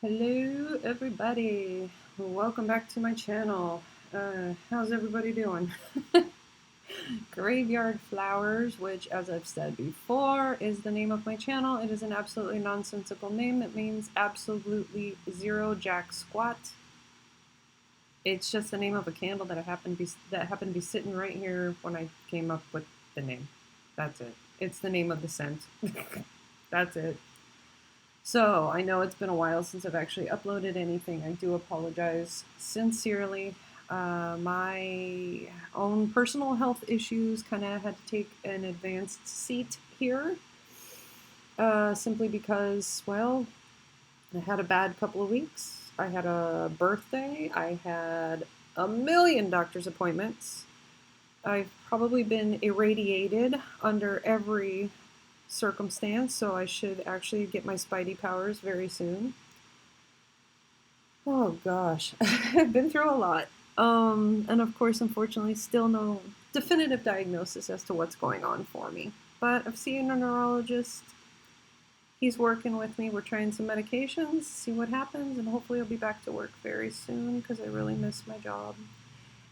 Hello everybody, welcome back to my channel. How's everybody doing? Graveyard Flowers, which as I've said before is the name of my channel. It is an absolutely nonsensical name that means absolutely zero jack squat. It's just the name of a candle that happened to be sitting right here when I came up with the name. That's it. It's the name of the scent. That's it. So, I know it's been a while since I've actually uploaded anything. I do apologize sincerely. My own personal health issues kind of had to take an advanced seat here. Simply because, well, I had a bad couple of weeks. I had a birthday. I had a million doctor's appointments. I've probably been irradiated under every circumstance, so I should actually get my spidey powers very soon. Oh gosh, I've been through a lot. And of course, unfortunately, still no definitive diagnosis as to what's going on for me. But I've seen a neurologist. He's working with me. We're trying some medications, see what happens, and hopefully I'll be back to work very soon because I really miss my job.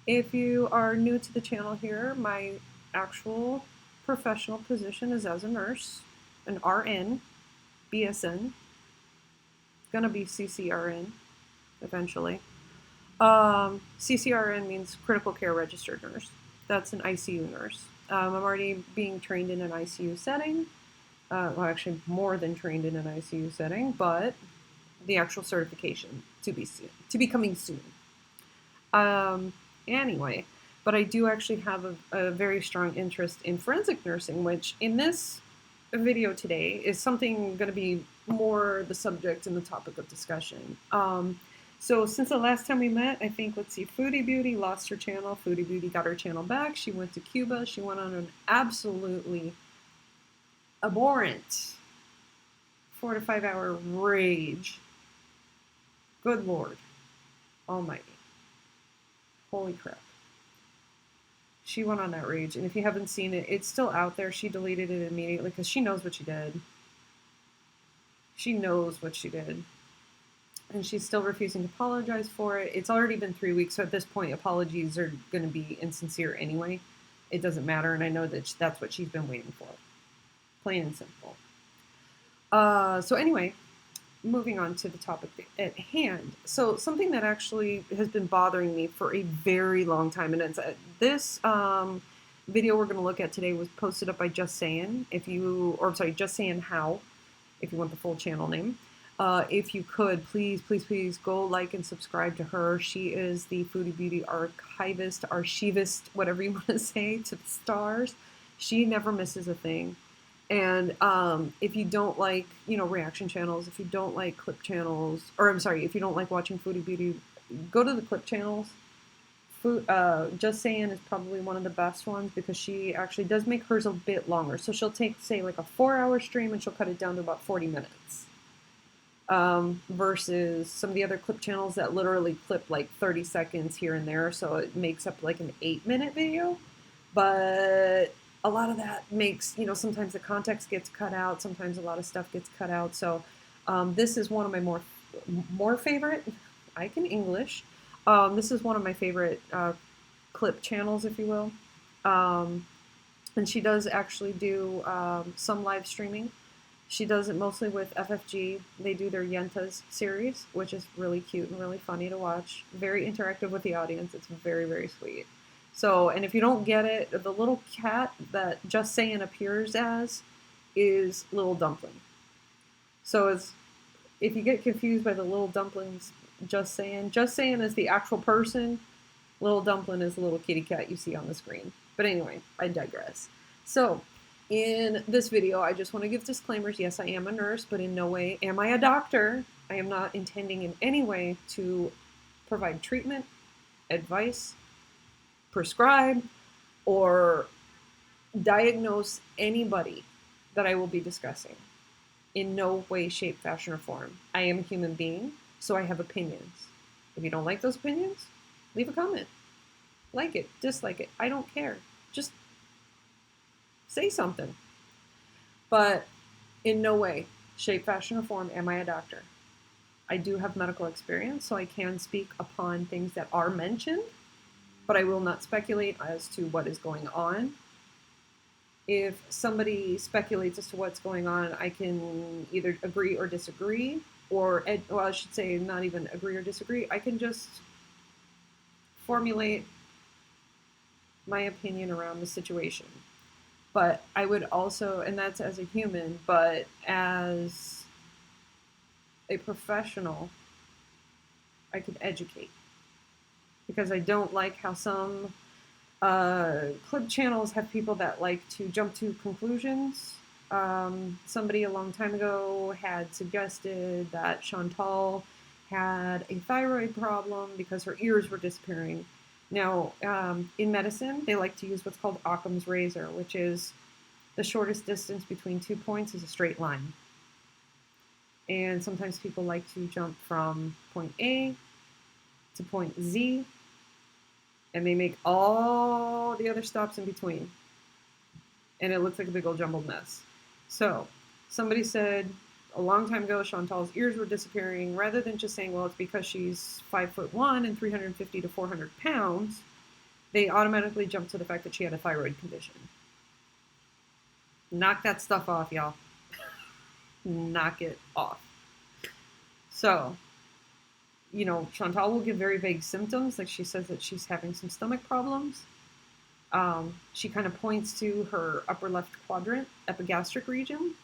If you are new to the channel here, my actual professional position is as a nurse, an RN, BSN, gonna be CCRN eventually. CCRN means critical care registered nurse. That's an ICU nurse. I'm already being trained in an ICU setting. Well, actually, more than trained in an ICU setting, but the actual certification to be coming soon. Anyway, but I do actually have a very strong interest in forensic nursing, which in this video today is something going to be more the subject and the topic of discussion. So since the last time we met, I think, let's see, Foodie Beauty lost her channel. Foodie Beauty got her channel back. She went to Cuba. She went on an absolutely abhorrent 4 to 5 hour rage. Good Lord Almighty. Holy crap. She went on that rage, and if you haven't seen it, it's still out there. She deleted it immediately because she knows what she did. She knows what she did. And she's still refusing to apologize for it. It's already been 3 weeks, so at this point, apologies are going to be insincere anyway. It doesn't matter, and I know that that's what she's been waiting for. Plain and simple. So anyway, moving on to the topic at hand. So something that actually has been bothering me for a very long time, and it's this video we're going to look at today was posted up by JustSayin. JustSayin How, if you want the full channel name. If you could, please go like and subscribe to her. She is the Foodie Beauty archivist, whatever you want to say, to the stars. She never misses a thing. And if you don't like, reaction channels, if you don't like clip channels, if you don't like watching Foodie Beauty, go to the clip channels. JustSayin is probably one of the best ones because she actually does make hers a bit longer. So she'll take, say, like a 4-hour stream and she'll cut it down to about 40 minutes. Versus some of the other clip channels that literally clip like 30 seconds here and there. So it makes up like an 8-minute video. But a lot of that makes, sometimes the context gets cut out, sometimes a lot of stuff gets cut out. So this is one of my more favorite, I can English, this is one of my favorite clip channels, if you will. And she does actually do some live streaming. She does it mostly with FFG. They do their Yentas series, which is really cute and really funny to watch. Very interactive with the audience. It's very, very sweet. So, and if you don't get it, the little cat that JustSayin appears as is Little Dumpling. So if you get confused by the Little Dumplings, JustSayin is the actual person. Little Dumpling is the little kitty cat you see on the screen. But anyway, I digress. So, in this video, I just want to give disclaimers. Yes, I am a nurse, but in no way am I a doctor. I am not intending in any way to provide treatment, advice, prescribe, or diagnose anybody that I will be discussing. In no way, shape, fashion, or form. I am a human being, so I have opinions. If you don't like those opinions, leave a comment. Like it, dislike it, I don't care. Just say something. But in no way, shape, fashion, or form am I a doctor. I do have medical experience, so I can speak upon things that are mentioned, but I will not speculate as to what is going on. If somebody speculates as to what's going on, I can either agree or disagree, or, well, I should say not even agree or disagree. I can just formulate my opinion around the situation. But I would also, and that's as a human, but as a professional, I could educate. Because I don't like how some clip channels have people that like to jump to conclusions. Somebody a long time ago had suggested that Chantal had a thyroid problem because her ears were disappearing. Now, in medicine, they like to use what's called Occams Razor, which is the shortest distance between 2 points is a straight line. And sometimes people like to jump from point A to point Z, and they make all the other stops in between. And it looks like a big old jumbled mess. So, somebody said a long time ago Chantal's ears were disappearing. Rather than just saying, well, it's because she's 5'1" and 350 to 400 pounds, they automatically jumped to the fact that she had a thyroid condition. Knock that stuff off, y'all. Knock it off. So, you know, Chantal will give very vague symptoms. Like she says that she's having some stomach problems. She kind of points to her upper left quadrant, epigastric region.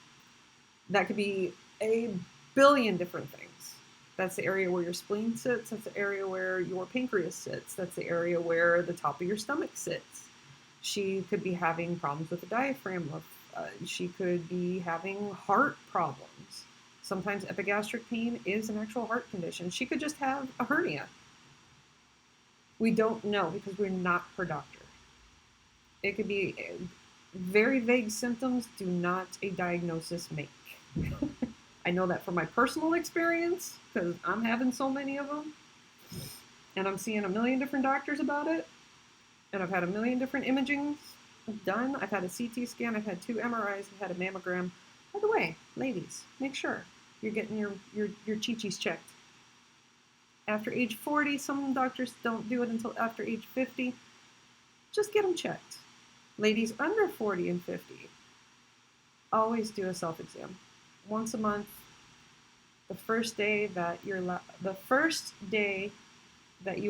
That could be a billion different things. That's the area where your spleen sits. That's the area where your pancreas sits. That's the area where the top of your stomach sits. She could be having problems with the diaphragm. She could be having heart problems. Sometimes epigastric pain is an actual heart condition. She could just have a hernia. We don't know because we're not her doctor. It could be very vague symptoms, do not a diagnosis make. I know that from my personal experience because I'm having so many of them. And I'm seeing a million different doctors about it. And I've had a million different imagings done. I've had a CT scan. I've had 2 MRIs. I've had a mammogram. By the way, ladies, make sure you're getting your chi-chis checked. After age 40, some doctors don't do it until after age 50. Just get them checked. Ladies under 40 and 50, always do a self-exam. Once a month, the first day that you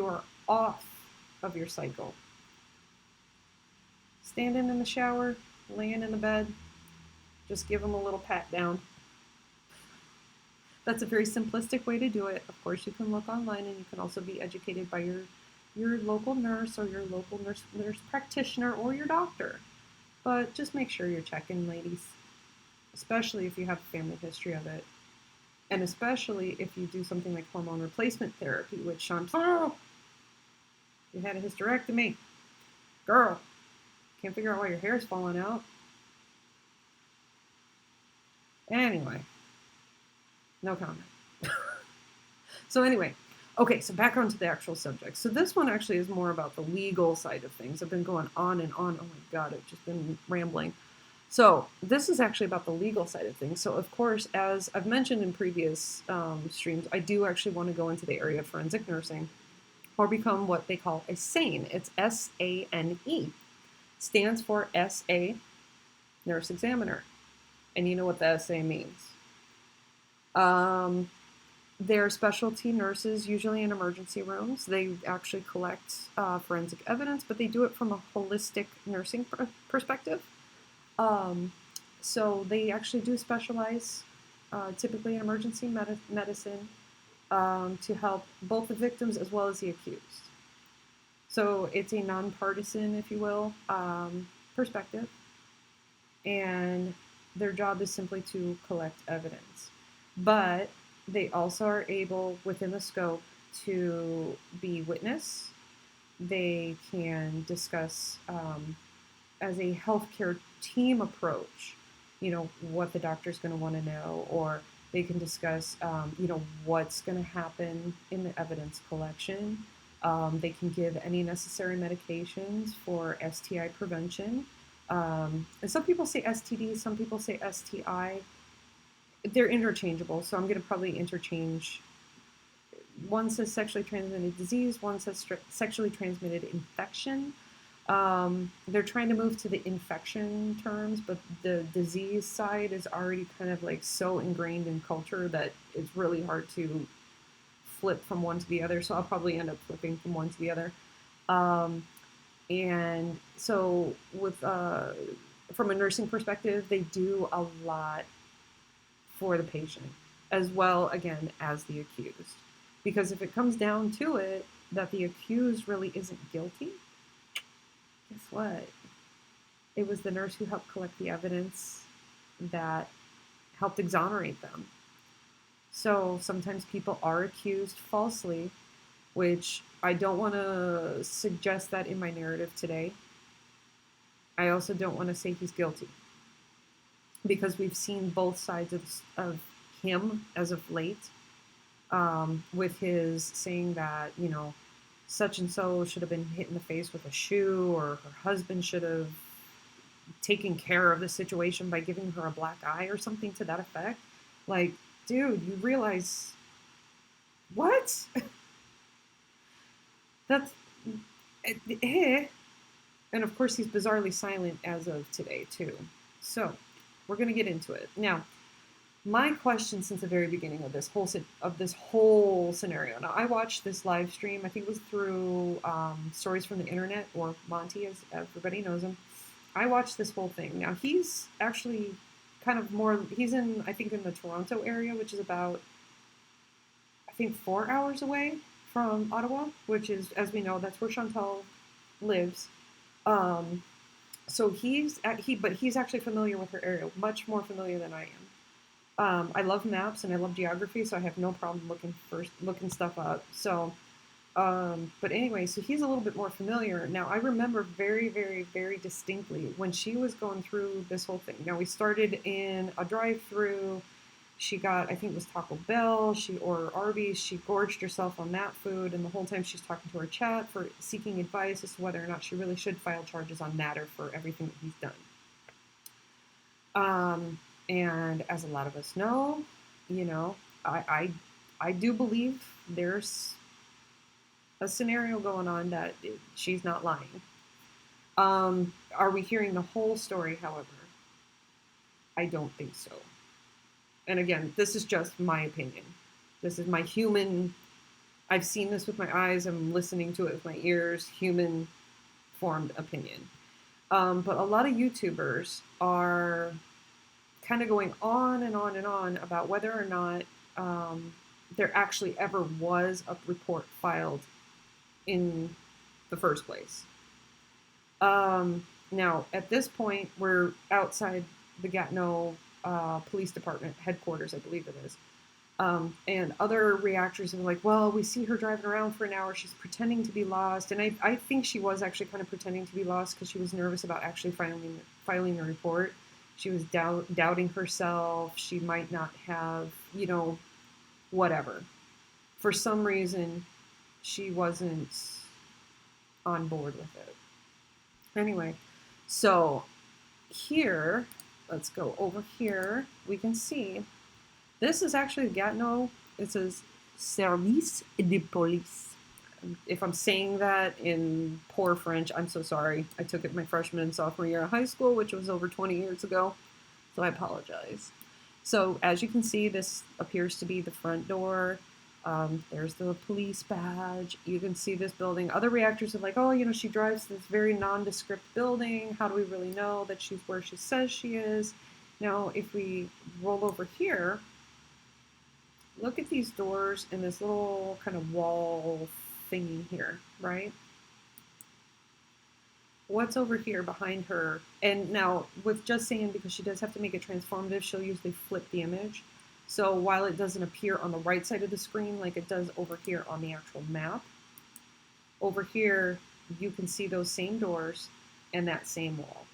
are off of your cycle. Standing in the shower, laying in the bed, just give them a little pat down. That's a very simplistic way to do it. Of course, you can look online, and you can also be educated by your local nurse or your local nurse practitioner or your doctor. But just make sure you're checking, ladies, especially if you have a family history of it. And especially if you do something like hormone replacement therapy, which Chantal, you had a hysterectomy. Girl, can't figure out why your hair's falling out. Anyway, no comment. So anyway, okay, so back onto the actual subject. So this one actually is more about the legal side of things. I've been going on and on. Oh my God, I've just been rambling. So this is actually about the legal side of things. So of course, as I've mentioned in previous streams, I do actually want to go into the area of forensic nursing or become what they call a SANE. It's S-A-N-E. Stands for S-A, Nurse Examiner. And you know what the S-A means. They're specialty nurses, usually in emergency rooms. They actually collect forensic evidence, but they do it from a holistic nursing perspective. So they actually do specialize, typically in emergency medicine, to help both the victims as well as the accused. So it's a nonpartisan, if you will, perspective. And their job is simply to collect evidence. But they also are able, within the scope, to be witness. They can discuss, as a healthcare team approach, you know, what the doctor's going to want to know, or they can discuss, you know, what's going to happen in the evidence collection. They can give any necessary medications for STI prevention. And some people say STD, some people say STI. They're interchangeable, so I'm going to probably interchange one says sexually transmitted disease, one says sexually transmitted infection. They're trying to move to the infection terms, but the disease side is already kind of like so ingrained in culture that it's really hard to flip from one to the other. So I'll probably end up flipping from one to the other. Um, and so with from a nursing perspective, they do a lot for the patient as well, again, as the accused. Because if it comes down to it that the accused really isn't guilty, guess what? It was the nurse who helped collect the evidence that helped exonerate them. So sometimes people are accused falsely, which I don't want to suggest that in my narrative today. I also don't want to say he's guilty, because we've seen both sides of him as of late, with his saying that, you know, such and so should have been hit in the face with a shoe, or her husband should have taken care of the situation by giving her a black eye or something to that effect. Like, dude, you realize what? That's and of course he's bizarrely silent as of today too. So we're gonna get into it now. My question since the very beginning of this whole scenario. Now, I watched this live stream. I think it was through Stories from the Internet, or Monty, as everybody knows him. I watched this whole thing. Now, he's actually kind of more. He's in, I think, in the Toronto area, which is about, I think, 4 hours away from Ottawa, which is, as we know, that's where Chantal lives. So but he's actually familiar with her area, much more familiar than I am. I love maps and I love geography, so I have no problem looking stuff up. So, but anyway, so he's a little bit more familiar. Now, I remember very, very, very distinctly when she was going through this whole thing. Now, we started in a drive-through. She got, I think it was Taco Bell, or Arby's. She gorged herself on that food, and the whole time she's talking to her chat for seeking advice as to whether or not she really should file charges on Natter for everything that he's done. And as a lot of us know, you know, I do believe there's a scenario going on that she's not lying. Are we hearing the whole story, however? I don't think so. And again, this is just my opinion. This is my human, I've seen this with my eyes, I'm listening to it with my ears, human formed opinion. But a lot of YouTubers are kind of going on and on and on about whether or not there actually ever was a report filed in the first place. Now, at this point, we're outside the Gatineau Police Department headquarters, I believe it is. And other reactors are like, well, we see her driving around for an hour. She's pretending to be lost. And I think she was actually kind of pretending to be lost because she was nervous about actually filing the report. She was doubting herself. She might not have, you know, whatever. For some reason, she wasn't on board with it. Anyway, so here, let's go over here. We can see, this is actually Gatineau. It says Service de Police. If I'm saying that in poor French, I'm so sorry. I took it my freshman and sophomore year of high school, which was over 20 years ago, so I apologize. So as you can see, this appears to be the front door. There's the police badge. You can see this building. Other reactors are like, oh, you know, she drives this very nondescript building. How do we really know that she's where she says she is? Now, if we roll over here, look at these doors and this little kind of wall thingy here, right? What's over here behind her? And now, with JustSayin, because she does have to make it transformative, she'll usually flip the image. So while it doesn't appear on the right side of the screen like it does over here on the actual map, over here you can see those same doors and that same wall.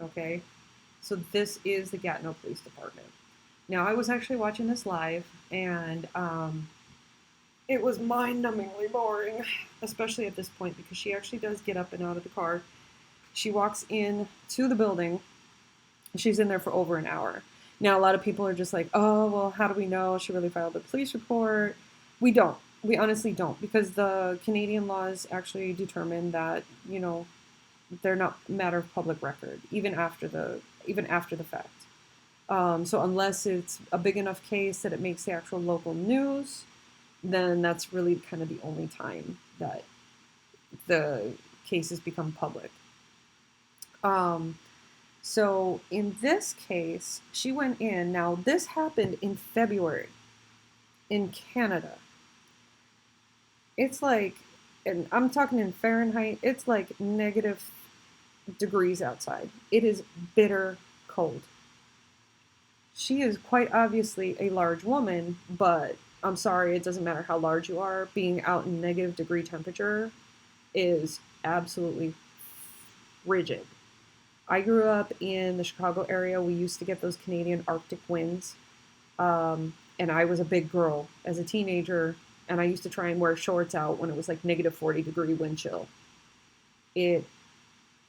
Okay, so this is the Gatineau Police Department. Now, I was actually watching this live, and it was mind-numbingly boring, especially at this point, because she actually does get up and out of the car. She walks in to the building. She's in there for over an hour. Now, a lot of people are just like, oh, well, how do we know she really filed a police report? We don't. We honestly don't, because the Canadian laws actually determine that, they're not a matter of public record, even after the fact. So unless it's a big enough case that it makes the actual local news, then that's really kind of the only time that the cases become public. So in this case, she went in. Now, this happened in February in Canada. It's like, and I'm talking in Fahrenheit, it's like negative degrees outside. It is bitter cold. She is quite obviously a large woman, but I'm sorry, it doesn't matter how large you are. Being out in negative degree temperature is absolutely rigid. I grew up in the Chicago area. We used to get those Canadian Arctic winds. And I was a big girl as a teenager, and I used to try and wear shorts out when it was like negative 40-degree wind chill. It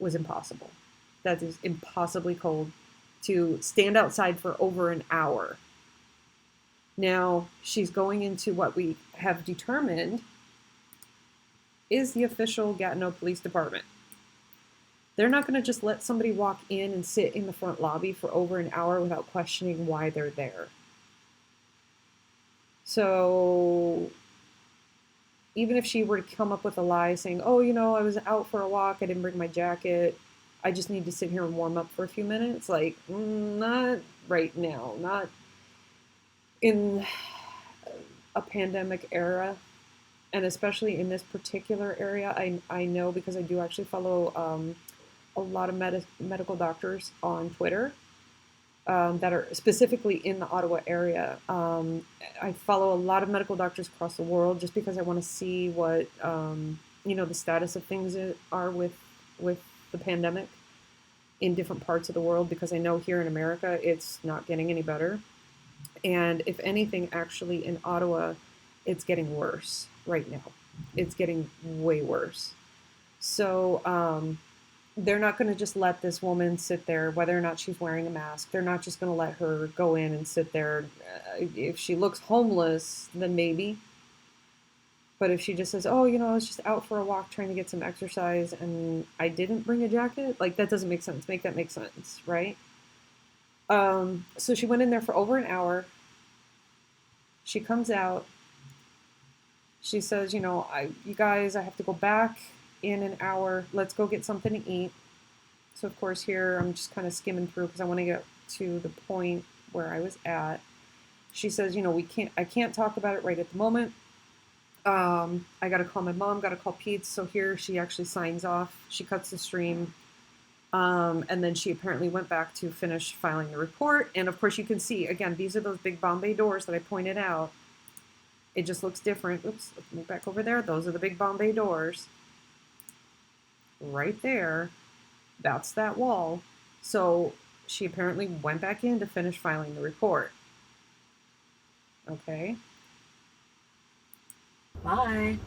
was impossible. That is impossibly cold to stand outside for over an hour. Now, she's going into what we have determined is the official Gatineau Police Department. They're not going to just let somebody walk in and sit in the front lobby for over an hour without questioning why they're there. So even if she were to come up with a lie saying, oh, I was out for a walk, I didn't bring my jacket, I just need to sit here and warm up for a few minutes, like, not right now, not in a pandemic era, and especially in this particular area. I know, because I do actually follow a lot of medical doctors on Twitter that are specifically in the Ottawa area. I follow a lot of medical doctors across the world just because I want to see what the status of things are with the pandemic in different parts of the world, because I know here in America it's not getting any better, and if anything, actually in Ottawa it's getting worse right now. It's getting way worse. So they're not going to just let this woman sit there, whether or not she's wearing a mask. They're not just going to let her go in and sit there. If she looks homeless, then maybe. But if she just says, oh, I was just out for a walk trying to get some exercise and I didn't bring a jacket, like, that doesn't make sense. Make that make sense, right? So she went in there for over an hour. She comes out. She says, you guys, I have to go back in an hour. Let's go get something to eat. So of course here I'm just kind of skimming through because I want to get to the point where I was at. She says, I can't talk about it right at the moment. I got to call my mom, got to call Pete. So here she actually signs off. She cuts the stream. And then she apparently went back to finish filing the report. And of course you can see, again, these are those big Bombay doors that I pointed out. It just looks different. Oops, let's move back over there. Those are the big Bombay doors. Right there. That's that wall. So she apparently went back in to finish filing the report. Okay. Bye.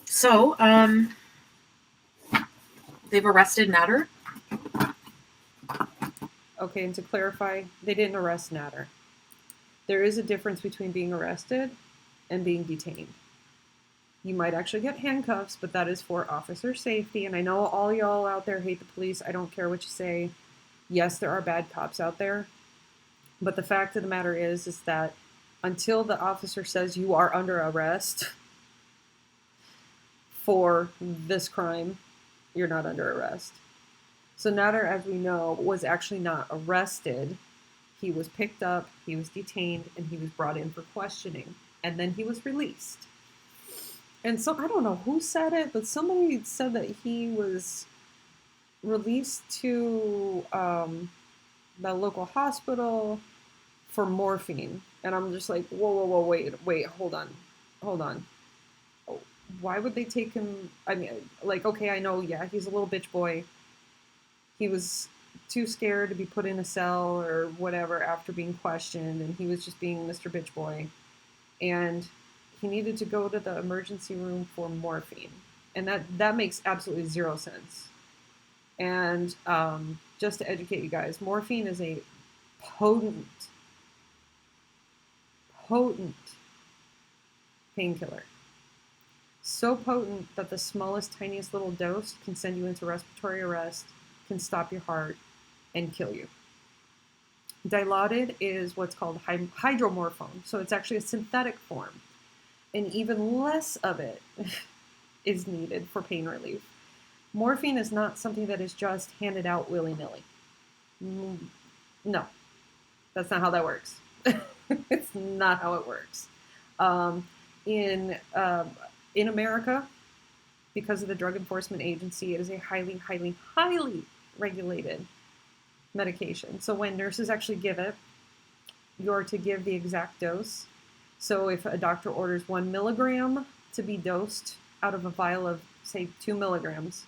So, they've arrested Natter. Okay, and to clarify, they didn't arrest Natter. There is a difference between being arrested and being detained. You might actually get handcuffs, but that is for officer safety. And I know all y'all out there hate the police. I don't care what you say. Yes, there are bad cops out there. But the fact of the matter is that until the officer says you are under arrest for this crime, you're not under arrest. So Natter, as we know, was actually not arrested. He was picked up, he was detained, and he was brought in for questioning. And then he was released. And so I don't know who said it, but somebody said that he was released to the local hospital for morphine. And I'm just like, whoa, wait, hold on. Why would they take him? I mean, like, okay, I know, yeah, he's a little bitch boy. He was too scared to be put in a cell or whatever after being questioned, and he was just being Mr. Bitch Boy. And he needed to go to the emergency room for morphine. And that makes absolutely zero sense. And just to educate you guys, morphine is a potent painkiller. So potent that the smallest, tiniest little dose can send you into respiratory arrest, can stop your heart, and kill you. Dilaudid is what's called hydromorphone, so it's actually a synthetic form, and even less of it is needed for pain relief. Morphine is not something that is just handed out willy-nilly. No, that's not how that works. It's not how it works. In America, because of the Drug Enforcement Agency, it is a highly, highly, highly regulated medication. So when nurses actually give it, you're to give the exact dose. So if a doctor orders 1 milligram to be dosed out of a vial of, say, 2 milligrams,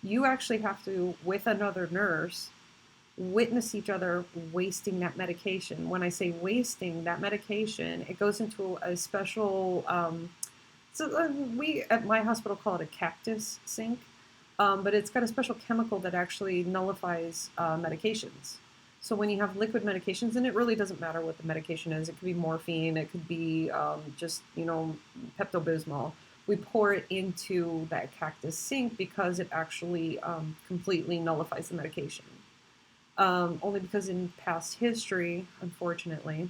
you actually have to, with another nurse, witness each other wasting that medication. When I say wasting that medication, it goes into a special, we at my hospital call it a cactus sink, but it's got a special chemical that actually nullifies medications. So when you have liquid medications, and it really doesn't matter what the medication is, it could be morphine, it could be just, Pepto-Bismol. We pour it into that cactus sink because it actually completely nullifies the medication. Only because in past history, unfortunately,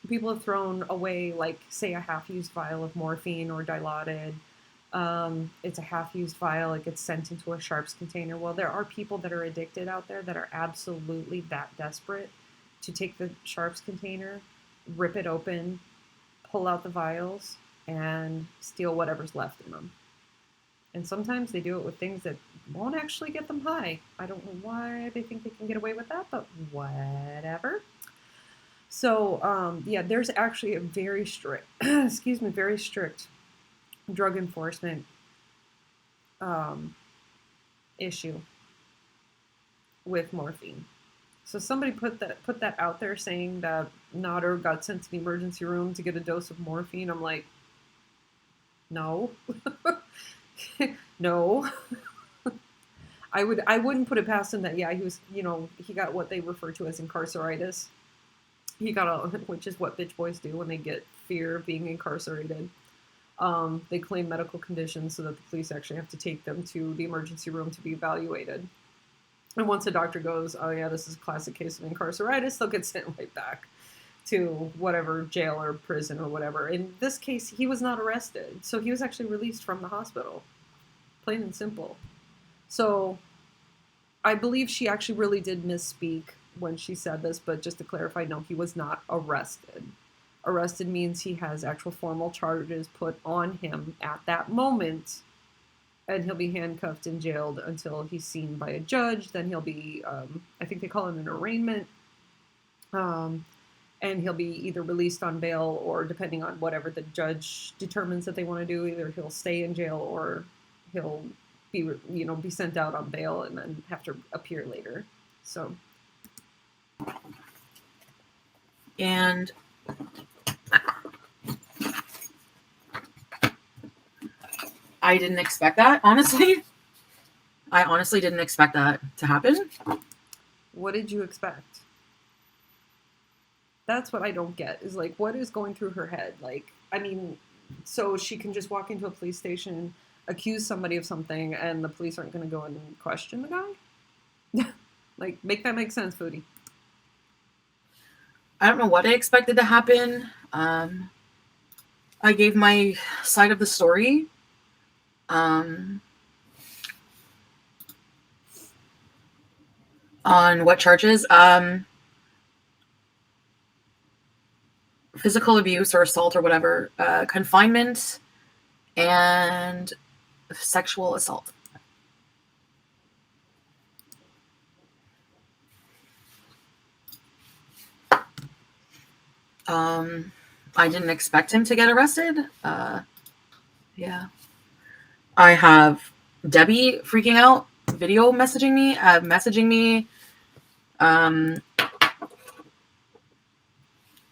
people have thrown away, like, say, a half-used vial of morphine or Dilaudid. It's a half-used vial. It gets sent into a sharps container. Well, there are people that are addicted out there that are absolutely that desperate to take the sharps container, rip it open, pull out the vials, and steal whatever's left in them. And sometimes they do it with things that won't actually get them high. I don't know why they think they can get away with that, but whatever. So, there's actually a very strict, very strict drug enforcement issue with morphine. So somebody put that out there saying that Nader got sent to the emergency room to get a dose of morphine. I'm like, no. No. I wouldn't put it past him that, he was, he got what they refer to as incarceritis. He got which is what bitch boys do when they get fear of being incarcerated. They claim medical conditions so that the police actually have to take them to the emergency room to be evaluated. And once the doctor goes, oh yeah, this is a classic case of incarceritis, they'll get sent right back to whatever jail or prison or whatever. In this case, he was not arrested. So he was actually released from the hospital. Plain and simple. So I believe she actually really did misspeak when she said this, but just to clarify, no, he was not arrested. Arrested means he has actual formal charges put on him at that moment, and he'll be handcuffed and jailed until he's seen by a judge. Then he'll be, I think they call it an arraignment, and he'll be either released on bail or, depending on whatever the judge determines that they want to do, either he'll stay in jail or he'll be sent out on bail and then have to appear later. So. And I didn't expect that, honestly. I honestly didn't expect that to happen. What did you expect? That's what I don't get, is like, what is going through her head? Like, I mean, so she can just walk into a police station, accuse somebody of something, and the police aren't going to go in and question the guy? Like, make that make sense, Foodie. I don't know what I expected to happen. I gave my side of the story. On what charges? Physical abuse or assault or whatever, confinement, and sexual assault. I didn't expect him to get arrested. Yeah. I have Debbie freaking out, video messaging me,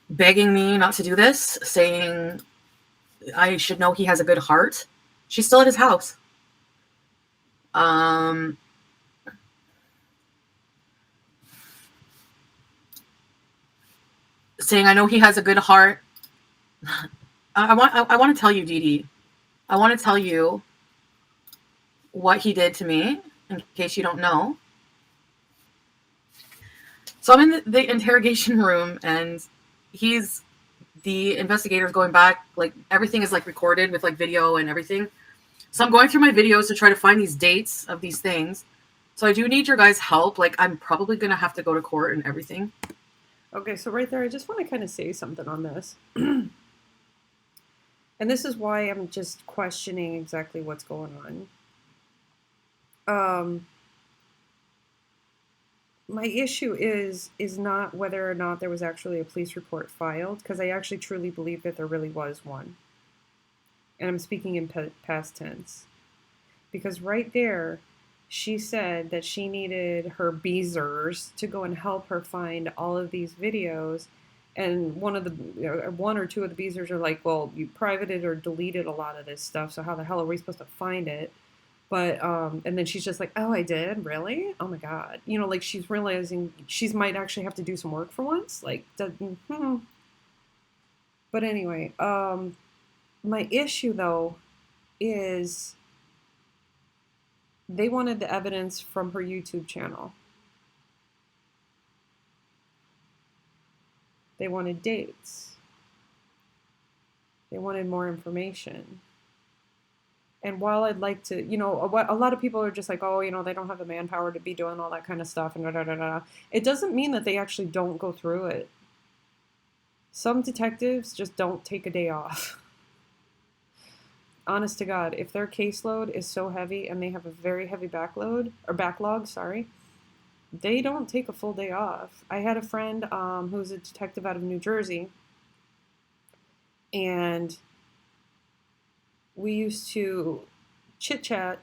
begging me not to do this, saying I should know he has a good heart. She's still at his house. saying I know he has a good heart. I want to tell you, Dee Dee. I want to tell you what he did to me, in case you don't know. So I'm in the interrogation room, and he's the investigator's going back. Like, everything is like recorded with like video and everything. So I'm going through my videos to try to find these dates of these things. So I do need your guys' help. Like, I'm probably gonna have to go to court and everything. Okay, so right there, I just want to kind of say something on this. And this is why I'm just questioning exactly what's going on. My issue is not whether or not there was actually a police report filed, because I actually truly believe that there really was one. And I'm speaking in past tense. Because right there, she said that she needed her beezers to go and help her find all of these videos. And one or two of the beezers are like, well, you privated or deleted a lot of this stuff, so how the hell are we supposed to find it? But and then she's just like, oh, I did? Really? Oh my God. You know, like, she's realizing she might actually have to do some work for once. Like, But anyway, my issue though is they wanted the evidence from her YouTube channel. They wanted dates. They wanted more information. And while I'd like to, you know, a lot of people are just like, oh, you know, they don't have the manpower to be doing all that kind of stuff, and da da da da. It doesn't mean that they actually don't go through it. Some detectives just don't take a day off. Honest to God, if their caseload is so heavy and they have a very heavy backlog, sorry, they don't take a full day off. I had a friend who's a detective out of New Jersey, and we used to chit-chat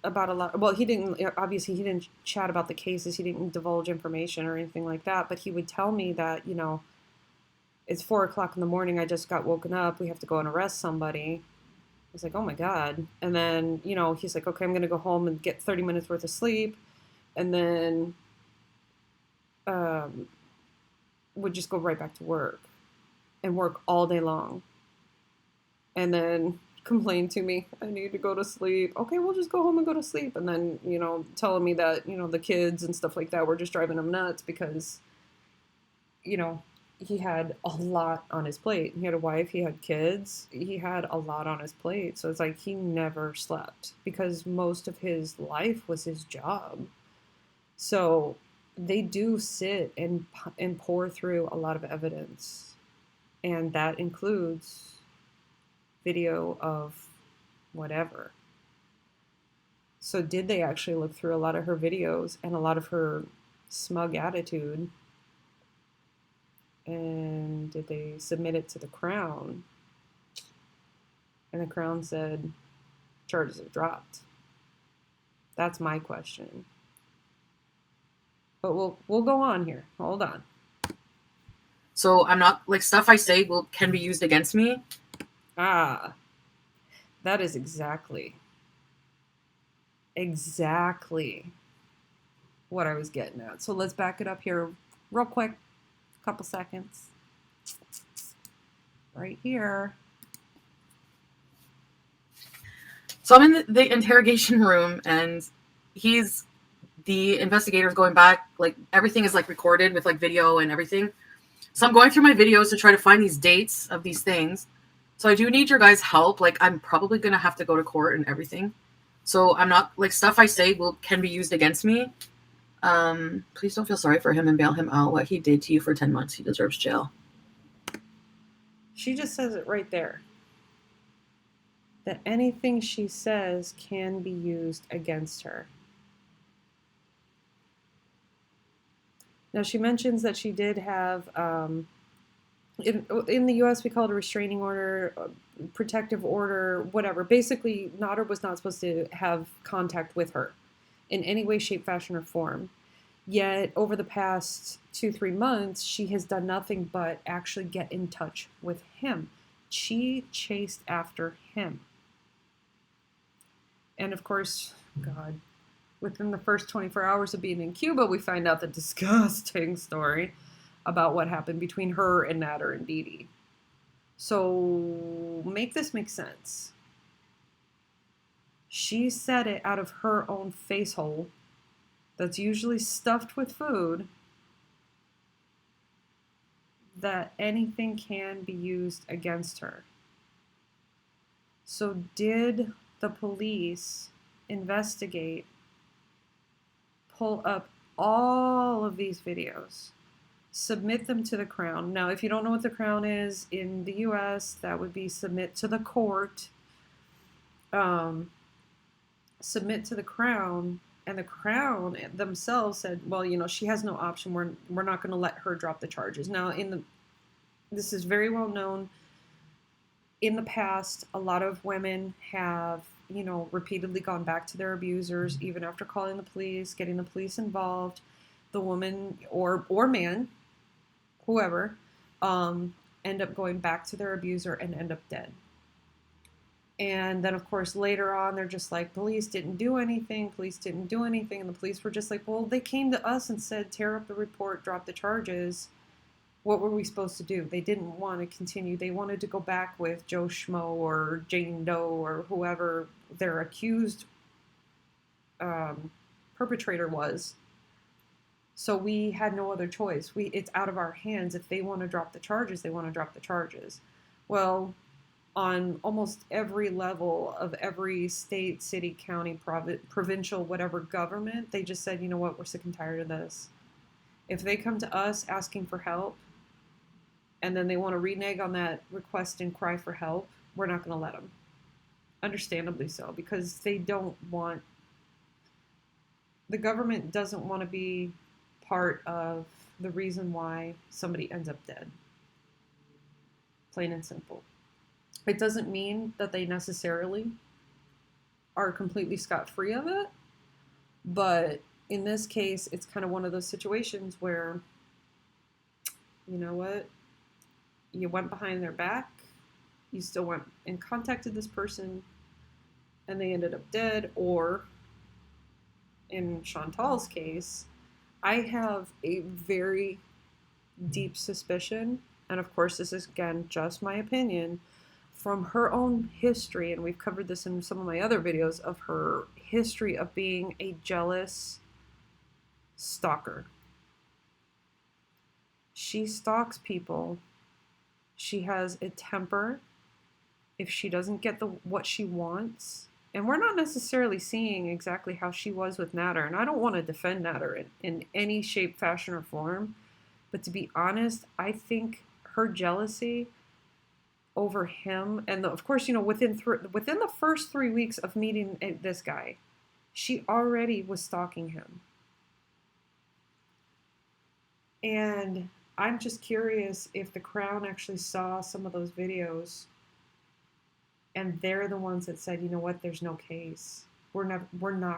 about a lot. Well, he didn't chat about the cases. He didn't divulge information or anything like that, but he would tell me that, you know, it's 4 o'clock in the morning. I just got woken up. We have to go and arrest somebody. I was like, oh my God. And then, you know, he's like, okay, I'm going to go home and get 30 minutes worth of sleep. And then would just go right back to work and work all day long. And then complain to me, I need to go to sleep. Okay, we'll just go home and go to sleep. And then, you know, telling me that, you know, the kids and stuff like that were just driving him nuts because, you know, he had a lot on his plate. He had a wife, he had kids, he had a lot on his plate. So it's like he never slept because most of his life was his job. So they do sit and pour through a lot of evidence. And that includes video of whatever. So did they actually look through a lot of her videos and a lot of her smug attitude? And did they submit it to the Crown? And the Crown said charges are dropped. That's my question. But we'll go on here. Hold on. So I'm not, like, stuff I say can be used against me. That is exactly what I was getting at. So let's back it up here real quick. Couple seconds. Right here. So I'm in the interrogation room, and he's the investigator's going back. Like, everything is like recorded with like video and everything. So I'm going through my videos to try to find these dates of these things. So I do need your guys' help. Like, I'm probably gonna have to go to court and everything. So I'm not, like, stuff I say can be used against me. Please don't feel sorry for him and bail him out. What he did to you for 10 months, he deserves jail. She just says it right there. That anything she says can be used against her. Now, she mentions that she did have, in the U.S., we call it a restraining order, protective order, whatever. Basically, Nader was not supposed to have contact with her in any way, shape, fashion, or form. Yet, over the past 2-3 months, she has done nothing but actually get in touch with him. She chased after him. And of course, God, within the first 24 hours of being in Cuba, we find out the disgusting story about what happened between her and Natter and Didi. So make this make sense. She said it out of her own face hole that's usually stuffed with food that anything can be used against her. So did the police investigate, pull up all of these videos, submit them to the Crown? Now, if you don't know what the Crown is in the US, that would be submit to the court, submit to the Crown, and the Crown themselves said, well, you know, she has no option. We're not going to let her drop the charges. Now, this is very well known. In the past, a lot of women have, you know, repeatedly gone back to their abusers, even after calling the police, getting the police involved. The woman or man, whoever, end up going back to their abuser and end up dead. And then, of course, later on, they're just like, police didn't do anything. Police didn't do anything. And the police were just like, well, they came to us and said, tear up the report, drop the charges. What were we supposed to do? They didn't want to continue. They wanted to go back with Joe Schmo or Jane Doe or whoever their accused perpetrator was. So we had no other choice. It's out of our hands. If they want to drop the charges, they want to drop the charges. Well, on almost every level of every state, city, county, provincial, whatever government, they just said, you know what, we're sick and tired of this. If they come to us asking for help, and then they want to renege on that request and cry for help, we're not going to let them. Understandably so, because they don't want, the government doesn't want to be part of the reason why somebody ends up dead. Plain and simple. It doesn't mean that they necessarily are completely scot-free of it, but in this case, it's kind of one of those situations where, you know what, you went behind their back, you still went and contacted this person, and they ended up dead. Or in Chantal's case, I have a very deep suspicion, and of course this is, again, just my opinion, from her own history, and we've covered this in some of my other videos, of her history of being a jealous stalker. She stalks people. She has a temper. If she doesn't get what she wants, and we're not necessarily seeing exactly how she was with Natter, and I don't want to defend Natter in any shape, fashion, or form, but to be honest, I think her jealousy over him, and of course, you know, within the first 3 weeks of meeting this guy, she already was stalking him. And I'm just curious if the Crown actually saw some of those videos, and they're the ones that said, you know what, there's no case. We're not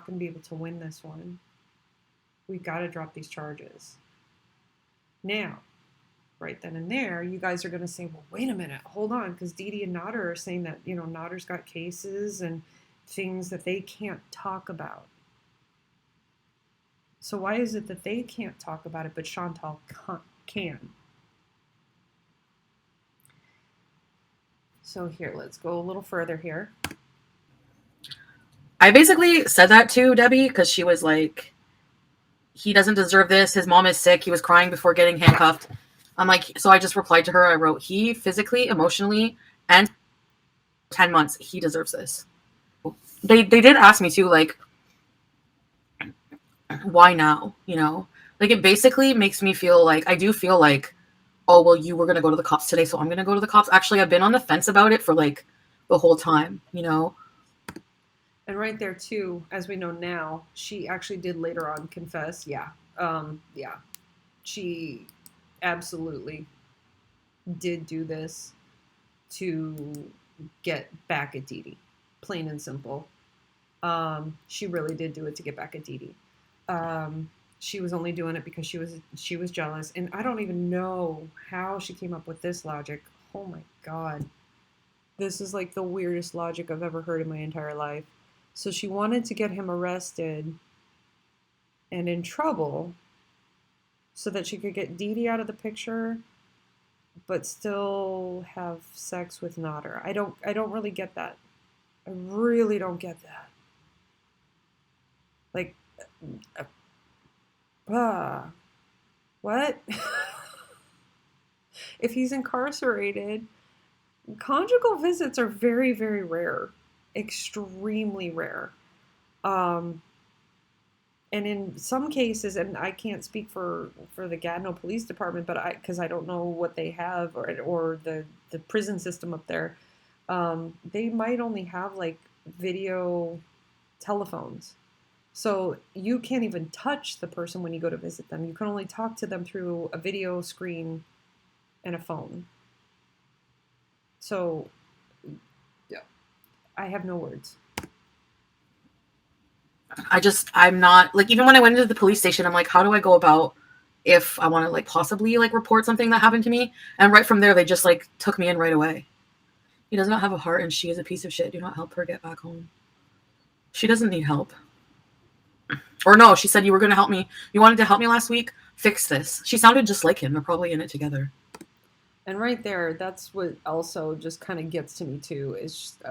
going to be able to win this one. We've got to drop these charges. Now, right then and there, you guys are going to say, well, wait a minute, hold on, because Didi and Natter are saying that, you know, Natter's got cases and things that they can't talk about. So why is it that they can't talk about it, but Chantal can? So here, let's go a little further here. I basically said that to Debbie because she was like, he doesn't deserve this. His mom is sick. He was crying before getting handcuffed. I'm like, so I just replied to her. I wrote, he physically, emotionally, and 10 months, he deserves this. They did ask me too, like, why now? You know, like, it basically makes me feel like, I do feel like, oh, well, you were going to go to the cops today, so I'm going to go to the cops. Actually, I've been on the fence about it for like the whole time, you know? And right there too, as we know now, she actually did later on confess. Yeah. She absolutely did do this to get back at Didi. Plain and simple. She really did do it to get back at Didi. She was only doing it because she was jealous, and I don't even know how she came up with this logic. Oh my God. This is like the weirdest logic I've ever heard in my entire life. So she wanted to get him arrested and in trouble so that she could get Dee Dee out of the picture, but still have sex with Nodder. I don't really get that. I really don't get that. Like, what? If he's incarcerated, conjugal visits are very, very rare, extremely rare. And in some cases, and I can't speak for the Gatineau Police Department, but because I don't know what they have or the prison system up there, they might only have like video telephones. So you can't even touch the person when you go to visit them. You can only talk to them through a video screen and a phone. So, yeah, I have no words. I'm not, like, even when I went into the police station, I'm like, how do I go about if I want to, like, possibly, like, report something that happened to me? And right from there, they just, like, took me in right away. He does not have a heart, and she is a piece of shit. Do not help her get back home. She doesn't need help. Or no, she said, you were going to help me. You wanted to help me last week? Fix this. She sounded just like him. They're probably in it together. And right there, that's what also just kind of gets to me, too, is just...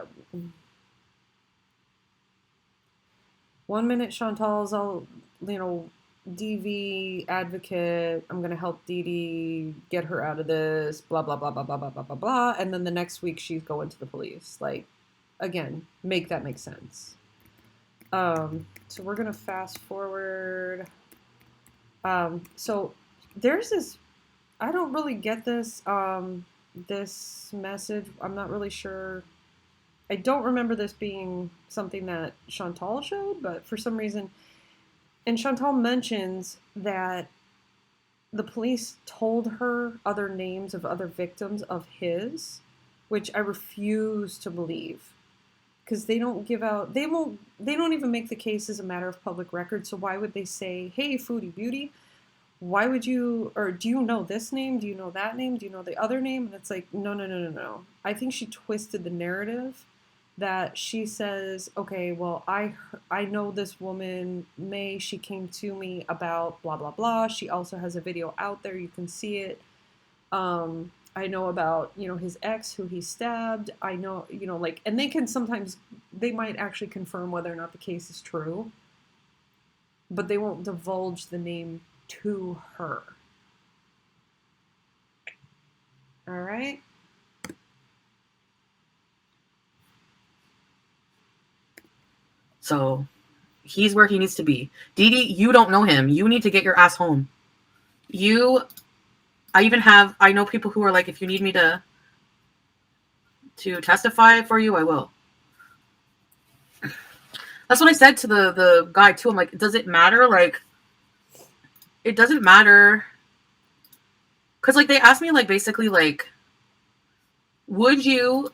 1 minute Chantal's all, DV advocate, I'm going to help Dee Dee get her out of this, blah, blah, blah, blah, blah, blah, blah, blah, blah. And then the next week she's going to the police. Like, again, make that make sense. So we're going to fast forward. So there's this, I don't really get this, this message. I'm not really sure. I don't remember this being something that Chantal showed, but for some reason, and Chantal mentions that the police told her other names of other victims of his, which I refuse to believe, because they don't give out, they don't even make the case as a matter of public record. So why would they say, hey, Foodie Beauty, why would you, or do you know this name? Do you know that name? Do you know the other name? And it's like, no. I think she twisted the narrative. That she says, okay, well, I know this woman, May, she came to me about blah, blah, blah. She also has a video out there. You can see it. I know about, his ex who he stabbed. I know, like, and they can sometimes, they might actually confirm whether or not the case is true, but they won't divulge the name to her. All right? So he's where he needs to be. Dee Dee, you don't know him. You need to get your ass home. I know people who are like, if you need me to testify for you, I will. That's what I said to the guy too. I'm like, does it matter? Like, it doesn't matter. Cause like they asked me like basically like, would you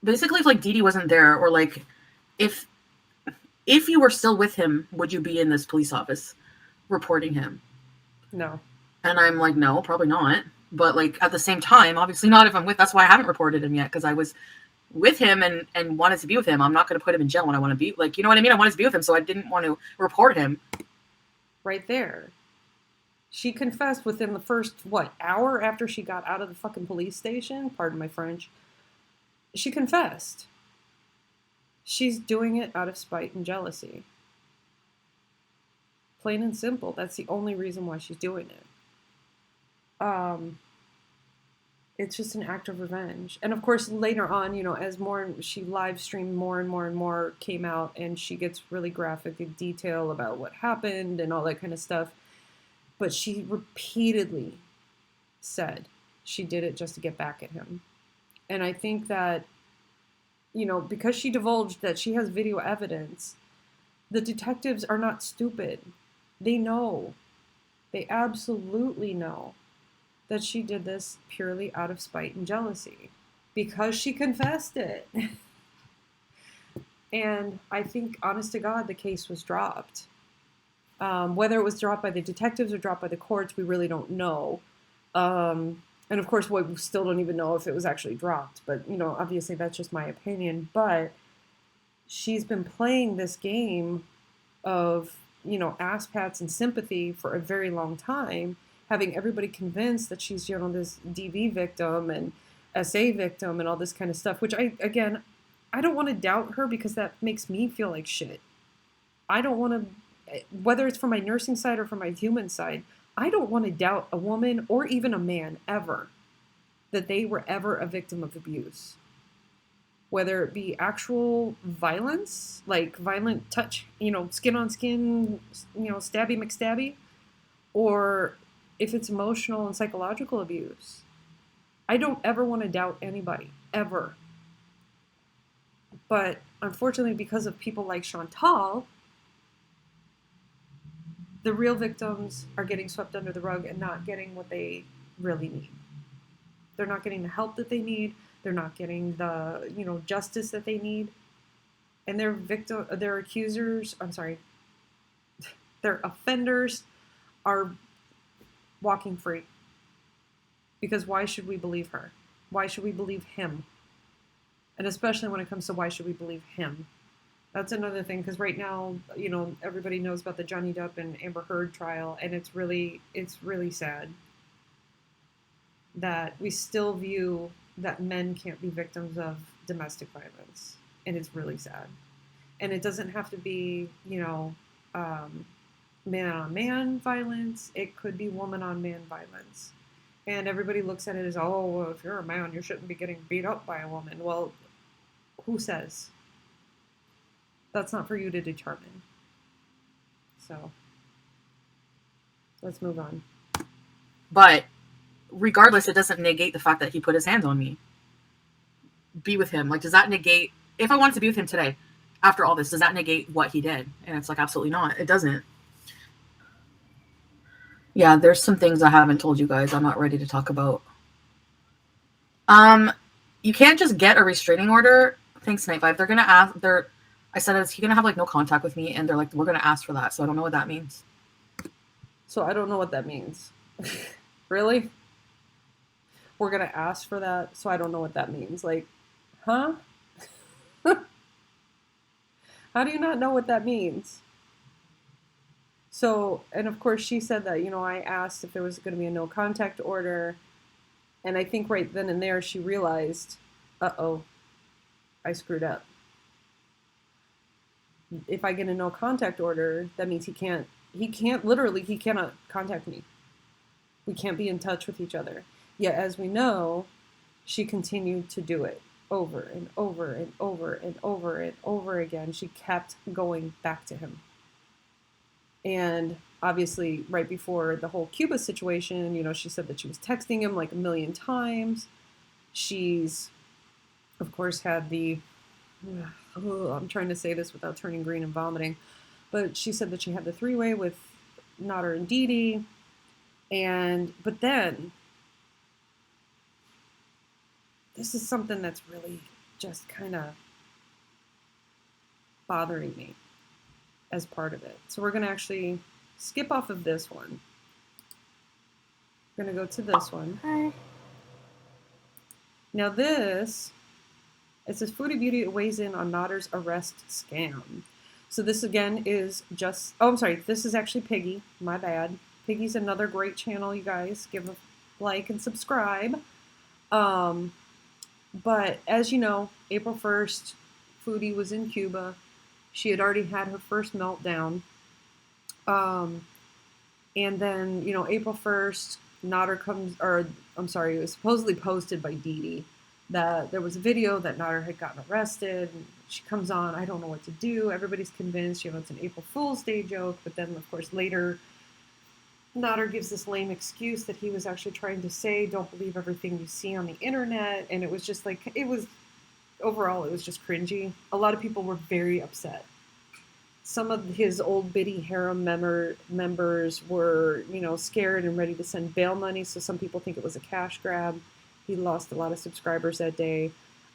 basically if like Dee Dee wasn't there, or like if you were still with him, would you be in this police office reporting him? No. And I'm like, no, probably not. But like at the same time, obviously not if I'm with, that's why I haven't reported him yet, because I was with him and wanted to be with him. I'm not going to put him in jail when I want to be, like, you know what I mean? I wanted to be with him, so I didn't want to report him. Right there. She confessed within the first, hour after she got out of the fucking police station? Pardon my French. She confessed. She's doing it out of spite and jealousy. Plain and simple. That's the only reason why she's doing it. It's just an act of revenge. And of course, later on, as she live streamed more and more and more came out, and she gets really graphic in detail about what happened and all that kind of stuff. But she repeatedly said she did it just to get back at him. And I think that, because she divulged that she has video evidence, the detectives are not stupid. They know. They absolutely know that she did this purely out of spite and jealousy because she confessed it. And I think, honest to God, the case was dropped. Whether it was dropped by the detectives or dropped by the courts, we really don't know. And of course, we still don't even know if it was actually dropped. But, obviously that's just my opinion. But she's been playing this game of ass pats and sympathy for a very long time, having everybody convinced that she's, this DV victim and SA victim and all this kind of stuff, which I don't want to doubt her because that makes me feel like shit. I don't want to, whether it's from my nursing side or from my human side, I don't want to doubt a woman or even a man ever that they were ever a victim of abuse. Whether it be actual violence, like violent touch, skin on skin, stabby McStabby, or if it's emotional and psychological abuse. I don't ever want to doubt anybody, ever. But unfortunately, because of people like Chantal, the real victims are getting swept under the rug and not getting what they really need. They're not getting the help that they need. They're not getting the, justice that they need. And their accusers, their offenders are walking free. Because why should we believe her? Why should we believe him? And especially when it comes to why should we believe him? That's another thing, because right now, everybody knows about the Johnny Depp and Amber Heard trial, and it's really sad that we still view that men can't be victims of domestic violence, and it's really sad. And it doesn't have to be, man-on-man violence. It could be woman-on-man violence. And everybody looks at it as, oh, well, if you're a man, you shouldn't be getting beat up by a woman. Well, who says? That's not for you to determine. So, let's move on. But regardless, it doesn't negate the fact that he put his hands on me. Be with him. Like, does that negate, if I wanted to be with him today, after all this, does that negate what he did? And it's like, absolutely not. It doesn't. Yeah, there's some things I haven't told you guys I'm not ready to talk about. You can't just get a restraining order. Thanks, Night Vibe. They're going to ask, I said, is he going to have, like, no contact with me? And they're like, we're going to ask for that. So I don't know what that means. So I don't know what that means. Really? We're going to ask for that, so I don't know what that means. Like, huh? How do you not know what that means? So, and of course she said that, I asked if there was going to be a no contact order. And I think right then and there she realized, uh-oh, I screwed up. If I get a no contact order, that means he cannot contact me. We can't be in touch with each other. Yet, as we know, she continued to do it over and over and over and over and over again. She kept going back to him. And obviously, right before the whole Cuba situation, she said that she was texting him like 1,000,000 times. She's, of course, had I'm trying to say this without turning green and vomiting, but she said that she had the 3-way with Nader and Didi. But then, this is something that's really just kind of bothering me as part of it. So we're going to actually skip off of this one. We're going to go to this one. Hi. Now this, it says Foodie Beauty weighs in on Nader's arrest scam. So this again is this is actually Piggy. My bad. Piggy's another great channel, you guys. Give a like and subscribe. But as you know, April 1st, Foodie was in Cuba. She had already had her first meltdown. And then, April 1st, Nader it was supposedly posted by Didi that there was a video that Nader had gotten arrested. And she comes on, I don't know what to do. Everybody's convinced, it's an April Fool's Day joke. But then, of course, later, Nader gives this lame excuse that he was actually trying to say, don't believe everything you see on the internet. And it was just like, overall, it was just cringy. A lot of people were very upset. Some of his old Biddy harem members were, scared and ready to send bail money. So some people think it was a cash grab. He lost a lot of subscribers that day.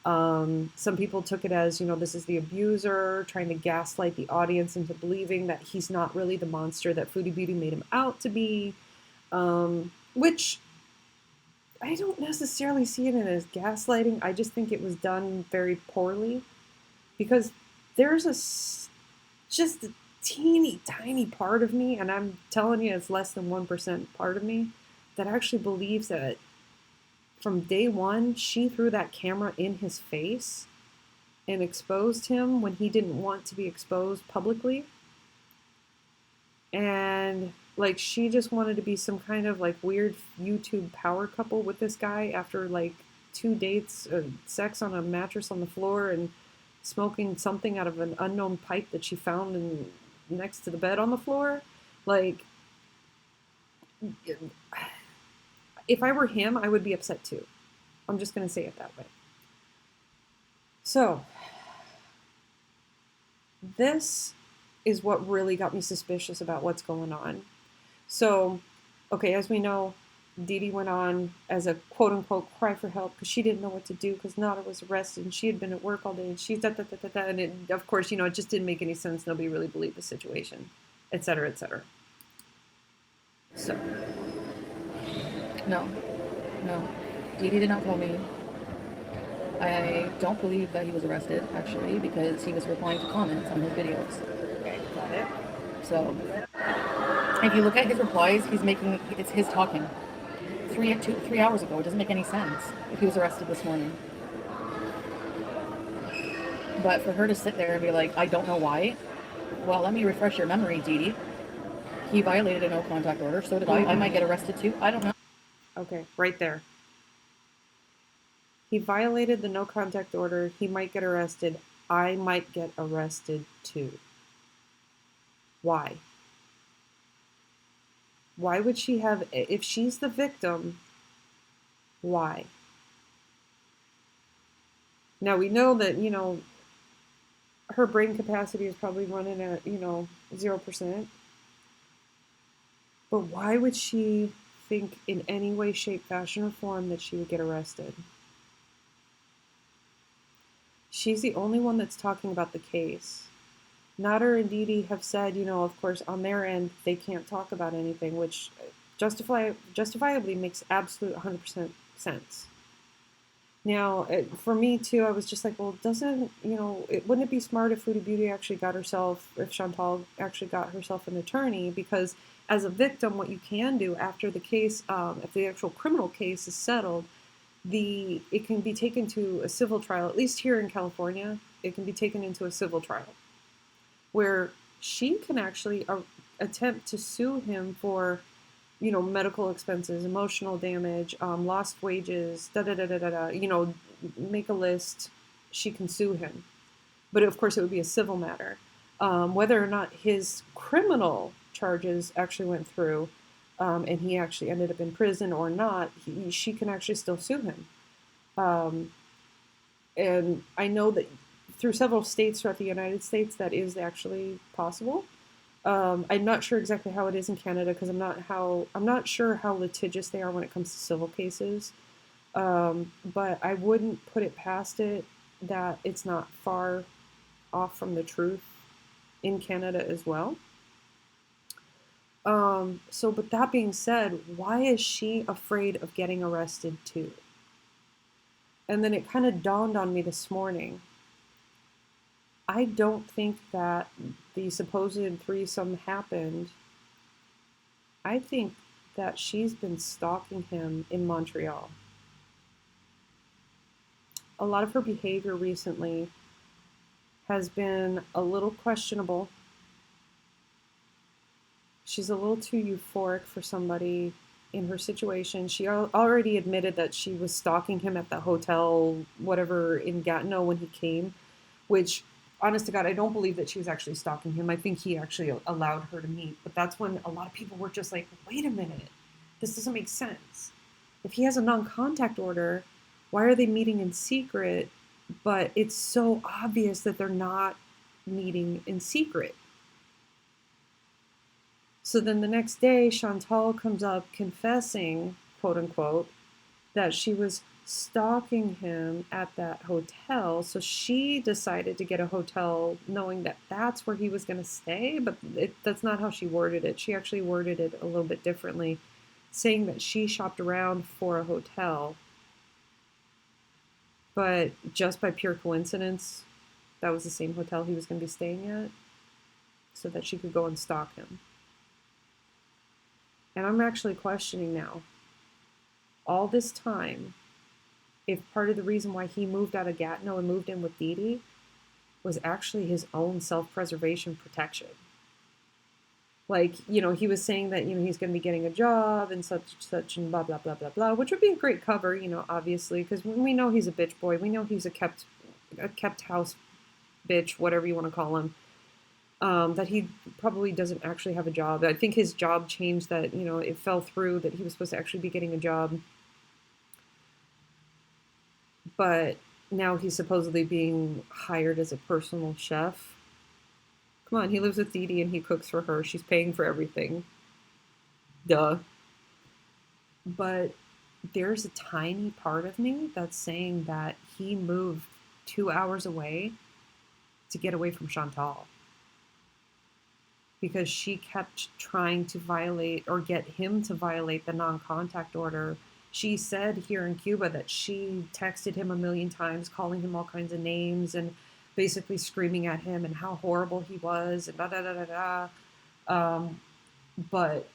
Some people took it as, this is the abuser trying to gaslight the audience into believing that he's not really the monster that Foodie Beauty made him out to be, which I don't necessarily see it as gaslighting. I just think it was done very poorly because there's just a teeny tiny part of me, and I'm telling you it's less than 1% part of me, that actually believes that from day one, she threw that camera in his face and exposed him when he didn't want to be exposed publicly. And like she just wanted to be some kind of like weird YouTube power couple with this guy after like 2 dates, sex on a mattress on the floor and smoking something out of an unknown pipe that she found next to the bed on the floor. Like, if I were him, I would be upset too. I'm just going to say it that way. So, this is what really got me suspicious about what's going on. So, okay, as we know, Dee Dee went on as a quote-unquote cry for help because she didn't know what to do because Nada was arrested and she had been at work all day and she's da-da-da-da-da. And it, of course, it just didn't make any sense. Nobody really believed the situation, et cetera, et cetera. So. No. Dee Dee did not call me. I don't believe that he was arrested, actually, because he was replying to comments on his videos. Okay, got it. So, if you look at his replies, it's his talking. 3 hours ago, it doesn't make any sense if he was arrested this morning. But for her to sit there and be like, I don't know why. Well, let me refresh your memory, Dee Dee. He violated a no contact order, so did I. I might get arrested too. I don't know. Okay, right there. He violated the no contact order. He might get arrested. I might get arrested too. Why? Why would she have, if she's the victim, why? Now we know that, her brain capacity is probably running at, 0%. But why would she think in any way, shape, fashion, or form that she would get arrested? She's the only one that's talking about the case. Nada and Dee Dee have said, of course, on their end, they can't talk about anything, which justifiably makes absolute 100% sense. Now, for me, too, I was just like, well, wouldn't it be smart if Foodie Beauty actually if Chantal actually got herself an attorney? Because as a victim, what you can do after the case, if the actual criminal case is settled, it can be taken to a civil trial, at least here in California, it can be taken into a civil trial, where she can actually attempt to sue him for, medical expenses, emotional damage, lost wages, make a list. She can sue him. But of course, it would be a civil matter. Whether or not his criminal charges actually went through, and he actually ended up in prison or not, she can actually still sue him. And I know that through several states throughout the United States, that is actually possible. I'm not sure exactly how it is in Canada because I'm not sure how litigious they are when it comes to civil cases. But I wouldn't put it past it that it's not far off from the truth in Canada as well. But that being said, why is she afraid of getting arrested too? And then it kind of dawned on me this morning. I don't think that the supposed threesome happened. I think that she's been stalking him in Montreal. A lot of her behavior recently has been a little questionable. She's a little too euphoric for somebody in her situation. She already admitted that she was stalking him at the hotel, whatever, in Gatineau when he came, which, honest to God, I don't believe that she was actually stalking him. I think he actually allowed her to meet. But that's when a lot of people were just like, wait a minute, this doesn't make sense. If he has a non-contact order, why are they meeting in secret? But it's so obvious that they're not meeting in secret. So then the next day, Chantal comes up confessing, quote unquote, that she was stalking him at that hotel. So she decided to get a hotel knowing that that's where he was going to stay. But that's not how she worded it. She actually worded it a little bit differently, saying that she shopped around for a hotel. But just by pure coincidence, that was the same hotel he was going to be staying at. so that she could go and stalk him. And I'm actually questioning now, all this time, if part of the reason why he moved out of Gatineau and moved in with Didi was actually his own self-preservation protection. Like, you know, he was saying that, you know, he's going to be getting a job and such and blah, blah, blah, blah, blah, which would be a great cover, you know, obviously, because we know he's a bitch boy. We know he's a kept house bitch, whatever you want to call him. That he probably doesn't actually have a job. I think his job changed, that, you know, it fell through, that he was supposed to actually be getting a job. But now he's supposedly being hired as a personal chef. Come on, he lives with Didi and he cooks for her. She's paying for everything. Duh. But there's a tiny part of me that's saying that he moved 2 hours away to get away from Chantal, because she kept trying to violate, or get him to violate, the non-contact order. She said here in Cuba that she texted him a million times, calling him all kinds of names and basically screaming at him and how horrible he was and da da da da da. But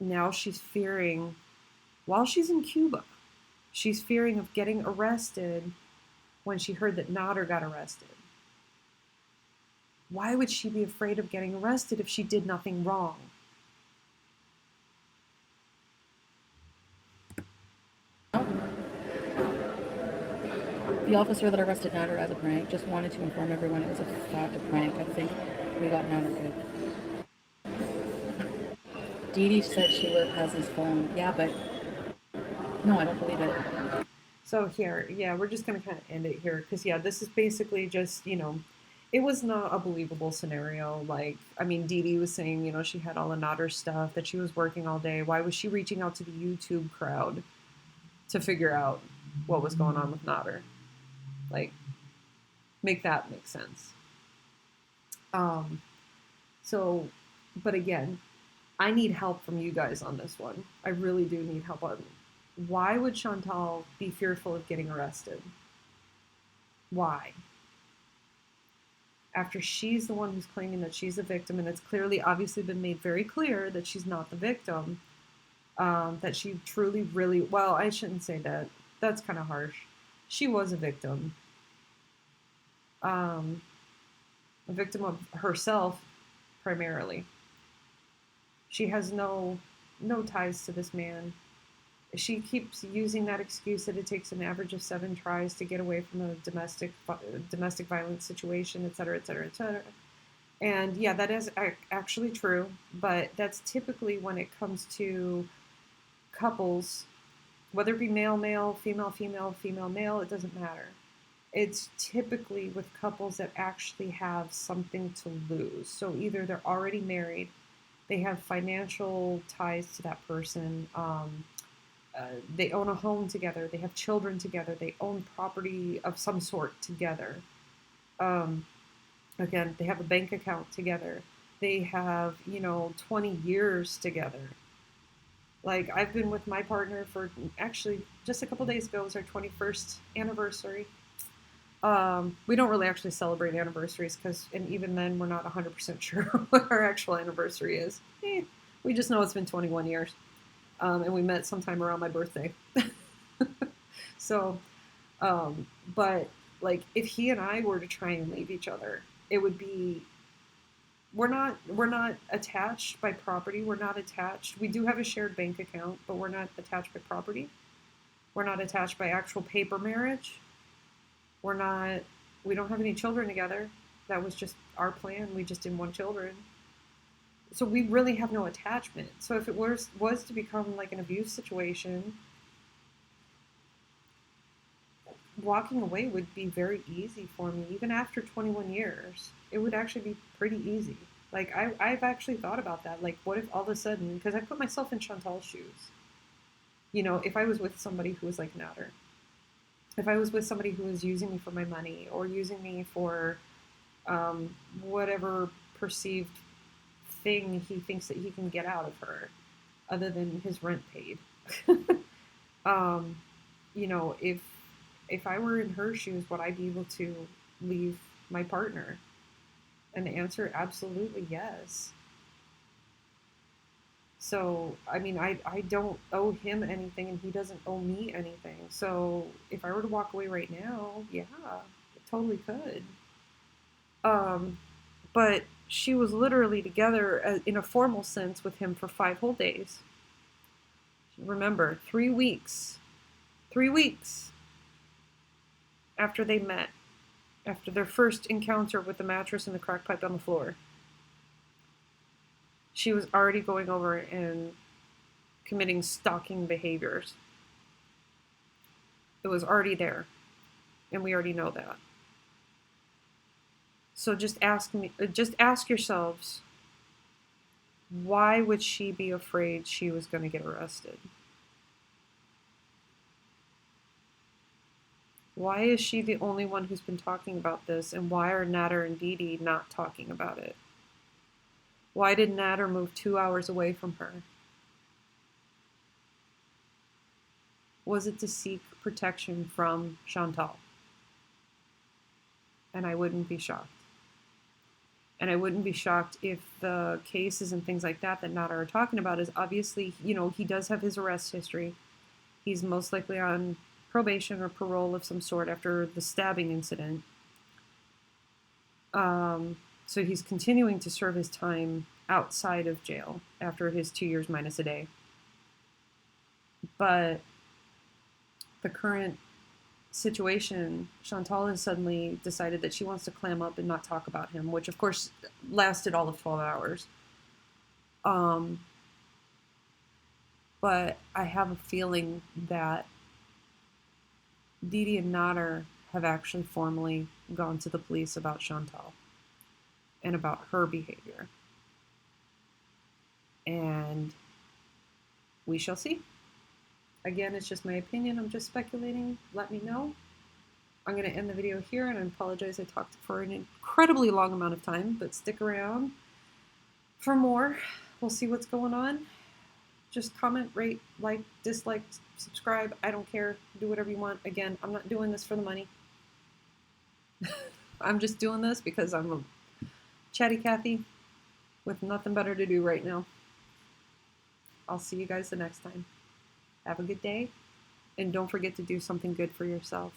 now she's fearing, while she's in Cuba, she's fearing of getting arrested when she heard that Nader got arrested. Why would she be afraid of getting arrested if she did nothing wrong? The officer that arrested Nader as a prank just wanted to inform everyone it was a fact, a prank. I think we got Nader good. Didi said she has his phone. Yeah, but no, I don't believe it. So here, yeah, we're just going to kind of end it here, because, yeah, this is basically just, you know, it was not a believable scenario. Like, I mean, Didi was saying, you know, she had all the Nader stuff, that she was working all day. Why was she reaching out to the YouTube crowd to figure out what was going on with Nader? Like, make that make sense. So, but again, I need help from you guys on this one. I really do need help on, why would Chantal be fearful of getting arrested? Why? After she's the one who's claiming that she's a victim, and it's clearly, obviously been made very clear that she's not the victim, that she truly, really, well, I shouldn't say that. That's kind of harsh. She was a victim. A victim of herself, primarily. She has no ties to this man. She keeps using that excuse that it takes an average of 7 tries to get away from a domestic violence situation, et cetera, et cetera, et cetera. And yeah, that is actually true, but that's typically when it comes to couples, whether it be male, female, male, it doesn't matter. It's typically with couples that actually have something to lose. So either they're already married, they have financial ties to that person, they own a home together, they have children together, they own property of some sort together. Again, they have a bank account together. They have, 20 years together. Like, I've been with my partner for, actually, just a couple days ago was our 21st anniversary. We don't really actually celebrate anniversaries, and even then, we're not 100% sure what our actual anniversary is. We just know it's been 21 years. And we met sometime around my birthday. So, but like, if he and I were to try and leave each other, it would be, we're not attached by property. We're not attached. We do have a shared bank account, but we're not attached by property. We're not attached by actual paper marriage. We don't have any children together. That was just our plan. We just didn't want children. So we really have no attachment. So if it was to become like an abuse situation, walking away would be very easy for me. Even after 21 years, it would actually be pretty easy. Like, I've actually thought about that. Like, what if all of a sudden, because I put myself in Chantal's shoes, if I was with somebody who was like Nader, if I was with somebody who was using me for my money, or using me for whatever perceived thing he thinks that he can get out of her, other than his rent paid. If I were in her shoes, would I be able to leave my partner? And the answer, absolutely yes. So, I mean, I don't owe him anything and he doesn't owe me anything. So, if I were to walk away right now, yeah, it totally could. But she was literally together in a formal sense with him for 5 whole days. Remember, 3 weeks. 3 weeks after they met, after their first encounter with the mattress and the crack pipe on the floor, she was already going over and committing stalking behaviors. It was already there, and we already know that. So just ask yourselves, why would she be afraid she was going to get arrested? Why is she the only one who's been talking about this, and why are Nader and Didi not talking about it? Why did Nader move 2 hours away from her? Was it to seek protection from Chantal? And I wouldn't be shocked. And I wouldn't be shocked if the cases and things like that Nader are talking about is obviously, he does have his arrest history. He's most likely on probation or parole of some sort after the stabbing incident. So he's continuing to serve his time outside of jail after his 2 years minus a day. But the current situation, Chantal has suddenly decided that she wants to clam up and not talk about him, which of course lasted all of 12 hours. But I have a feeling that Didi and Nader have actually formally gone to the police about Chantal and about her behavior. And we shall see. Again, it's just my opinion. I'm just speculating. Let me know. I'm going to end the video here, and I apologize I talked for an incredibly long amount of time, but stick around for more. We'll see what's going on. Just comment, rate, like, dislike, subscribe. I don't care. Do whatever you want. Again, I'm not doing this for the money. I'm just doing this because I'm a chatty Cathy with nothing better to do right now. I'll see you guys the next time. Have a good day, and don't forget to do something good for yourself.